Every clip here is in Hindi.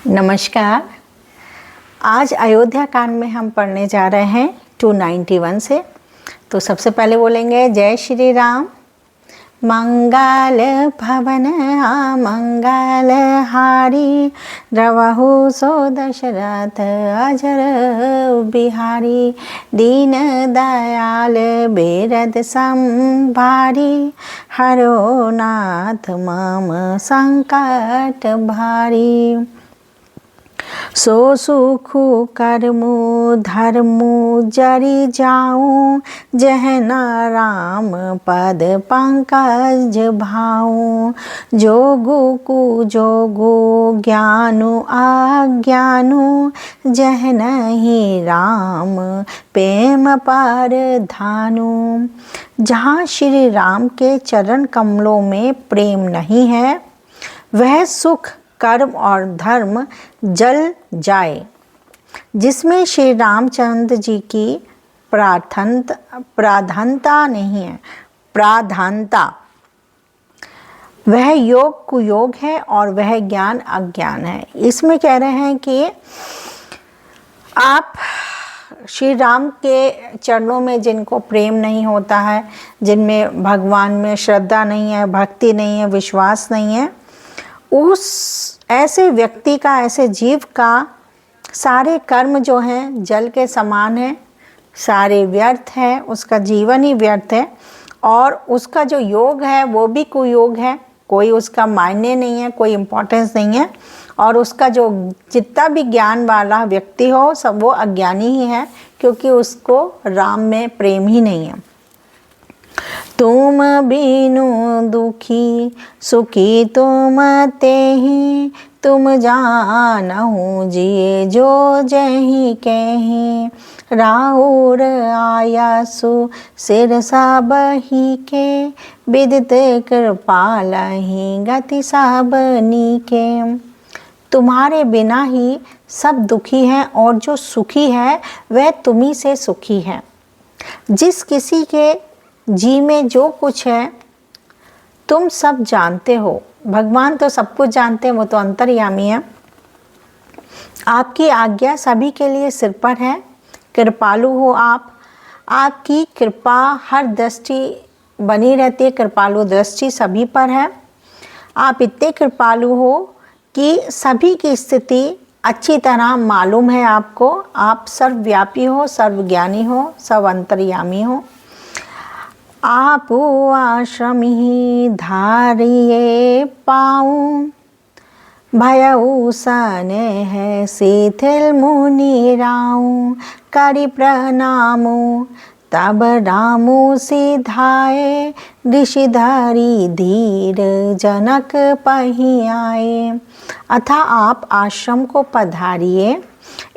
नमस्कार। आज अयोध्या कांड में हम पढ़ने जा रहे हैं 291 से। तो सबसे पहले बोलेंगे जय श्री राम। मंगल भवन मंगल हारी, रवहु सो दशरथ अजर बिहारी। दीन दयाल बेरद संभारी, हरो नाथ मम संकट भारी। सो सुखु कर्मु धर्मु जरि जाऊं, जहना राम पद पंकज भाऊं। जोगु कुजोगु ज्ञानु अज्ञानु, जहनहि राम प्रेम पर धानु। जहाँ श्री राम के चरण कमलों में प्रेम नहीं है, वह सुख कर्म और धर्म जल जाए। जिसमें श्री रामचंद्र जी की प्राधानता नहीं है, प्राधानता, वह योग कुयोग है और वह ज्ञान अज्ञान है। इसमें कह रहे हैं कि आप श्री राम के चरणों में जिनको प्रेम नहीं होता है, जिनमें भगवान में श्रद्धा नहीं है, भक्ति नहीं है, विश्वास नहीं है, उस ऐसे व्यक्ति का, ऐसे जीव का सारे कर्म जो हैं जल के समान है, सारे व्यर्थ है, उसका जीवन ही व्यर्थ है। और उसका जो योग है वो भी कुयोग है, कोई उसका मायने नहीं है, कोई इम्पोर्टेंस नहीं है। और उसका जो जितना भी ज्ञान वाला व्यक्ति हो सब वो अज्ञानी ही है, क्योंकि उसको राम में प्रेम ही नहीं है। तुम बिनु दुखी सुखी तुम तेहि, तुम जानहु जिए जो जहि कहि। राहुर आयासु सिर सबहि के, विदित कृपालहि गति सब नीके। तुम्हारे बिना ही सब दुखी हैं और जो सुखी है वह तुम्ही से सुखी है। जिस किसी के जी में जो कुछ है तुम सब जानते हो। भगवान तो सब कुछ जानते हैं, वो तो अंतर्यामी है। आपकी आज्ञा सभी के लिए सिर पर है। कृपालु हो आप, आपकी कृपा हर दृष्टि बनी रहती है, कृपालु दृष्टि सभी पर है। आप इतने कृपालु हो कि सभी की स्थिति अच्छी तरह मालूम है आपको। आप सर्वव्यापी हो, सर्वज्ञानी हो, सर्व अंतर्यामी हो। आप आश्रम ही धारिये पाऊं, भयउ सने है शिथिल मुनि राऊं। करि प्रणामु तब रामु सिधाए, ऋषि धरि धीर जनक पहि आए। अथा आप आश्रम को पधारिए।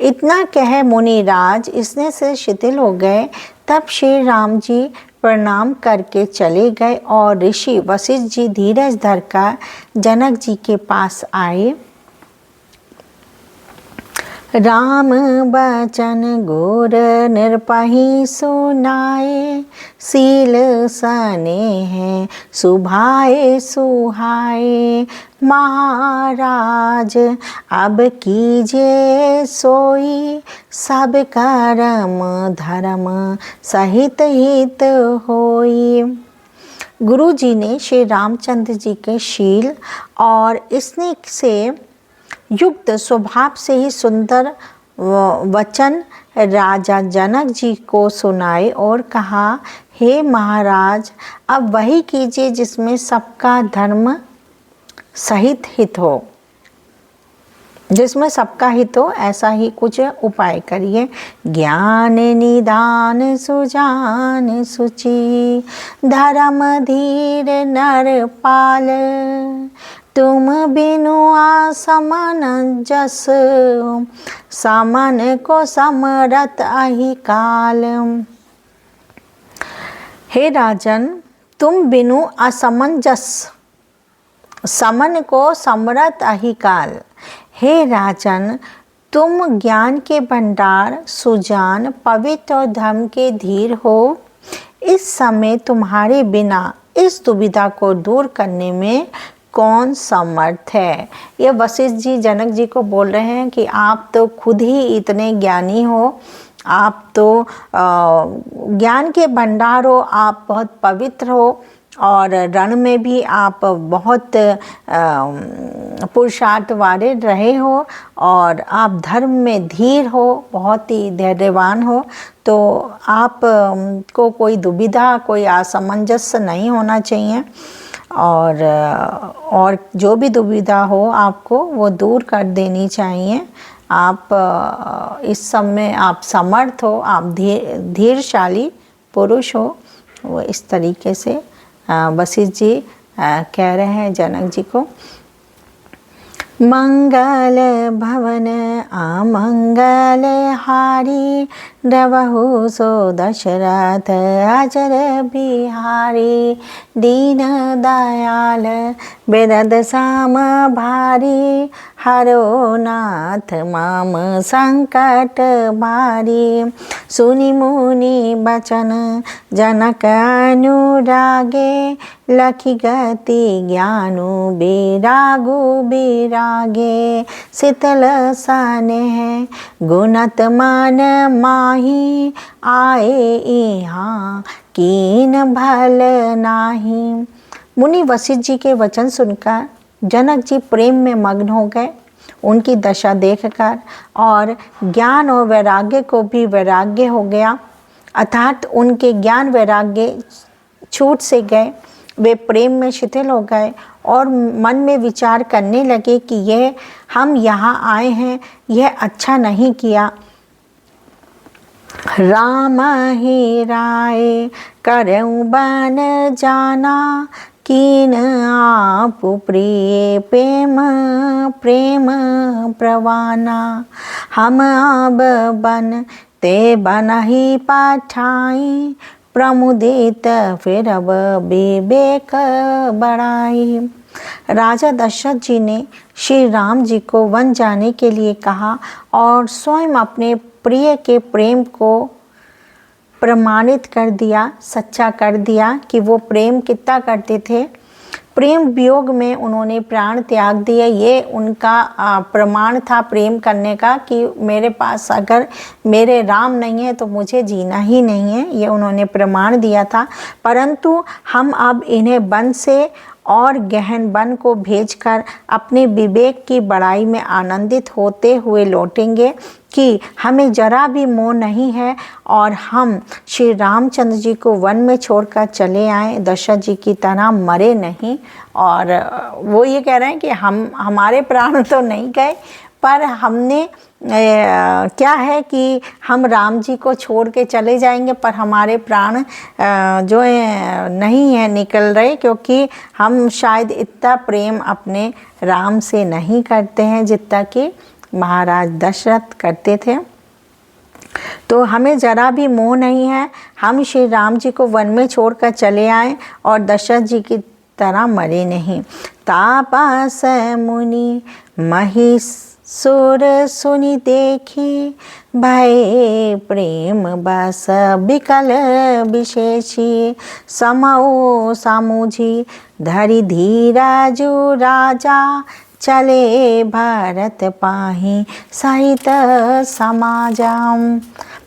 इतना कह मुनिराज इसने से शिथिल हो गए। तब श्री राम जी प्रणाम करके चले गए और ऋषि वशिष्ठ जी धीरज धरकर जनक जी के पास आए। राम बचन गोर निरपहि सुनाए, सील सनेह सुभाए सुहाए। महाराज अब कीजिए सोई, सब कर्म धर्म सहित हित होई। गुरु जी ने श्री रामचंद्र जी के शील और स्नेह से युक्त स्वभाव से ही सुंदर वचन राजा जनक जी को सुनाए और कहा, हे महाराज, अब वही कीजिए जिसमें सबका धर्म सहित हित हो, जिसमें सबका हित हो, ऐसा ही कुछ उपाय करिए। ज्ञान निदान सुजान सुचि, धर्म धीर नर पाल। तुम बिनु आसमन जस, समन को समरत अहि काल। हे राजन, तुम बिनु असमंजस, समन को समरत अहि काल। हे राजन, तुम ज्ञान के भंडार, सुजान, पवित्र और धर्म के धीर हो। इस समय तुम्हारे बिना इस दुविधा को दूर करने में कौन समर्थ है। ये वशिष्ठ जी जनक जी को बोल रहे हैं कि आप तो खुद ही इतने ज्ञानी हो, आप तो ज्ञान के भंडार हो, आप बहुत पवित्र हो और रण में भी आप बहुत पुरुषार्थ वाले रहे हो और आप धर्म में धीर हो, बहुत ही धैर्यवान हो। तो आप को कोई दुविधा, कोई असमंजस नहीं होना चाहिए और जो भी दुविधा हो आपको वो दूर कर देनी चाहिए। आप इस समय आप समर्थ हो, आप धीरशाली पुरुष हो। वो इस तरीके से वशिष्ठ जी कह रहे हैं जनक जी को। मंगल भवन अमंगल हारी, रवहु सो दशरथ अजर बिहारी। दीन दयाल बिरद साम भारी, हरो नाथ माम संकट भारी। सुनि मुनि बचन जनक अनुरागे, लखी गति ज्ञानु बिरागु बिरागे। शीतल सनेह गुणत मान माही, आए इहाँ कीन भल नाही। मुनि वशिष्ठ जी के वचन सुनकर जनक जी प्रेम में मग्न हो गए। उनकी दशा देखकर और ज्ञान और वैराग्य को भी वैराग्य हो गया, अर्थात उनके ज्ञान वैराग्य छूट से गए। वे प्रेम में शिथिल हो गए और मन में विचार करने लगे कि यह हम यहाँ आए हैं, यह अच्छा नहीं किया। राम ही राय करऊँ बन जाना, कीन आप प्रिय प्रेम प्रेम प्रवाना। हम अब बन ते बन ही पाठाई, प्रमुदित फिर अब विवेक बढ़ाई। राजा दशरथ जी ने श्री राम जी को वन जाने के लिए कहा और स्वयं अपने प्रिय के प्रेम को प्रमाणित कर दिया, सच्चा कर दिया कि वो प्रेम कितना करते थे। प्रेम वियोग में उन्होंने प्राण त्याग दिए। ये उनका प्रमाण था प्रेम करने का कि मेरे पास अगर मेरे राम नहीं है तो मुझे जीना ही नहीं है, ये उन्होंने प्रमाण दिया था। परंतु हम अब इन्हें वन से और गहन वन को भेजकर अपने विवेक की बड़ाई में आनंदित होते हुए लौटेंगे कि हमें जरा भी मोह नहीं है और हम श्री रामचंद्र जी को वन में छोड़कर चले आए, दशरथ जी की तरह मरे नहीं। और वो ये कह रहे हैं कि हमारे प्राण तो नहीं गए, पर हमने क्या है कि हम राम जी को छोड़ के चले जाएंगे पर हमारे प्राण जो है नहीं है निकल रहे, क्योंकि हम शायद इतना प्रेम अपने राम से नहीं करते हैं जितना कि महाराज दशरथ करते थे। तो हमें जरा भी मोह नहीं है, हम श्री राम जी को वन में छोड़कर चले आए और दशरथ जी की तरह मरे नहीं। तापस मुनि महिषुर सुनि देखी, भय प्रेम बस विकल विशेषी। समऊ सामुझी धरि धीराजु राजा, चले भरत पाही सहित समाजम।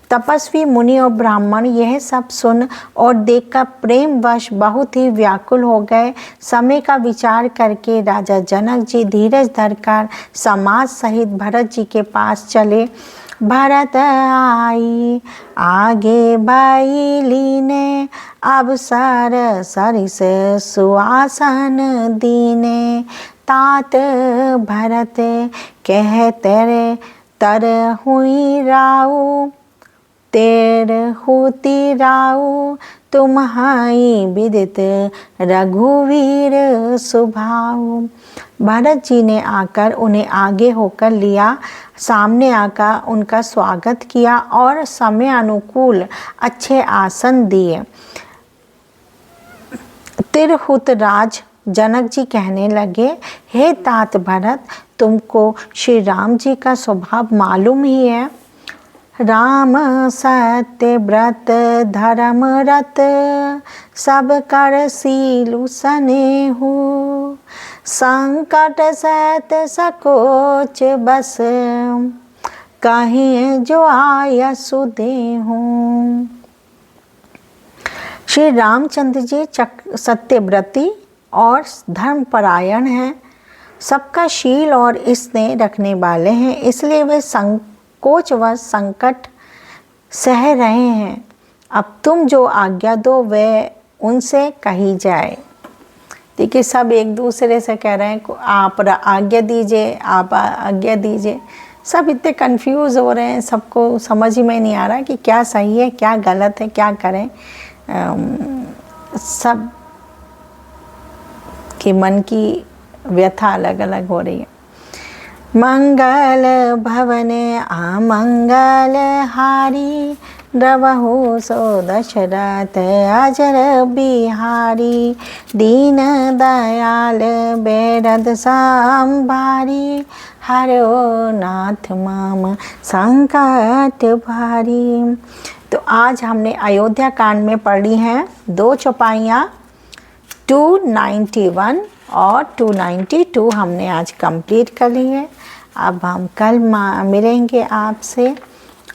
तपस्वी मुनि और ब्राह्मण यह सब सुन और देखकर प्रेमवश बहुत ही व्याकुल हो गए। समय का विचार करके राजा जनक जी धीरज धरकर समाज सहित भरत जी के पास चले। भरत आई आगे बैली ने, अब सर सरिस सुआसन दीने। तात भरत कह तेरे तर हुई राऊ, तेर होती राऊ तुम्हारी विदित रघुवीर सुभाऊ। भरत जी ने आकर उन्हें आगे होकर लिया, सामने आकर उनका स्वागत किया और समय अनुकूल अच्छे आसन दिए। तिरहुत राज जनक जी कहने लगे, हे तात भरत, तुमको श्री राम जी का स्वभाव मालूम ही है। राम सत्य व्रत धर्म रत, सब कर सीलु सनेहु। संकट सहत सकोच बस, कहीं जो आया सुदेहूं। श्री रामचंद्र जी सत्यव्रती और धर्मपरायण हैं, सबका शील और स्नेह रखने वाले हैं, इसलिए वे संकोचवश संकट सह रहे हैं। अब तुम जो आज्ञा दो वह उनसे कही जाए। देखिए सब एक दूसरे से कह रहे हैं आप आज्ञा दीजिए, आप आज्ञा दीजिए। सब इतने कंफ्यूज हो रहे हैं, सबको समझ में नहीं आ रहा कि क्या सही है क्या गलत है, क्या करें। सब के मन की व्यथा अलग अलग हो रही है। मंगल भवन आमंगल हारी, द्रवहु सो दशरथ अजर बिहारी। दीन दयाल बेरद संभारी, हरो नाथ माम संकट भारी। तो आज हमने अयोध्या कांड में पढ़ी हैं 2 चौपाइयाँ, 291 और 292 हमने आज कंप्लीट कर ली है। अब हम कल मिलेंगे आपसे,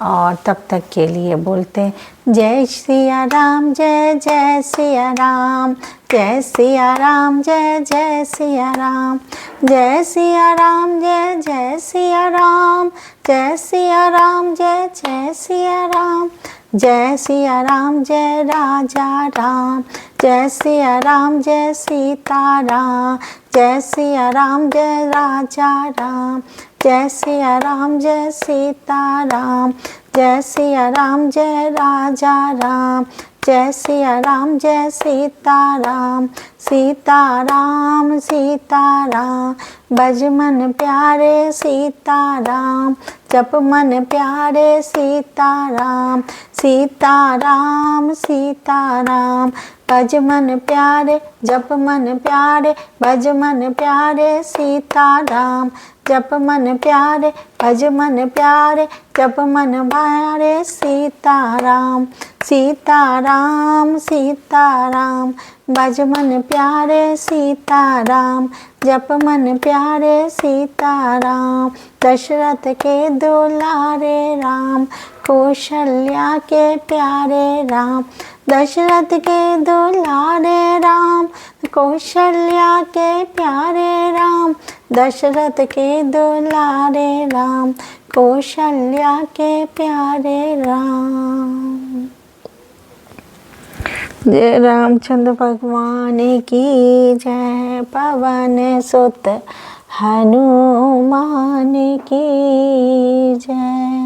और तब तक के लिए बोलते हैं जय सिया राम, जय जय सिया राम, जय सिया राम, जय जय सिया राम, जय सिया राम, जय जय सिया राम, जय सिया राम, जय जय सिया राम, जय सिया राम, जय राजा राम, जय सिया राम, जय सीता राम, जय सिया राम, जय राजा राम, जय सिया राम, जय सीता राम, जय सिया राम, जय राजा राम, जय सिया राम, जय सीता राम, सीता राम, सीता राम, भज मन प्यारे सीता राम, जप मन प्यारे सीता राम, सीता राम, सीता राम, भज मन प्यारे, जप मन प्यारे, भज मन प्यारे सीता राम, जप मन प्यारे, भज मन प्यारे, जप मन प्यारे सीता राम, सीता राम, सीता राम, भज मन प्यारे सीता राम, जप मन प्यारे सीता राम। दशरथ के दुलारे राम, कौशल्या के प्यारे राम, दशरथ के दुलारे राम, कौशल्या के प्यारे राम, दशरथ के दुलारे राम, कौशल्या के प्यारे राम। जय रामचंद्र भगवान की जय, पवन सुत हनुमान की जय।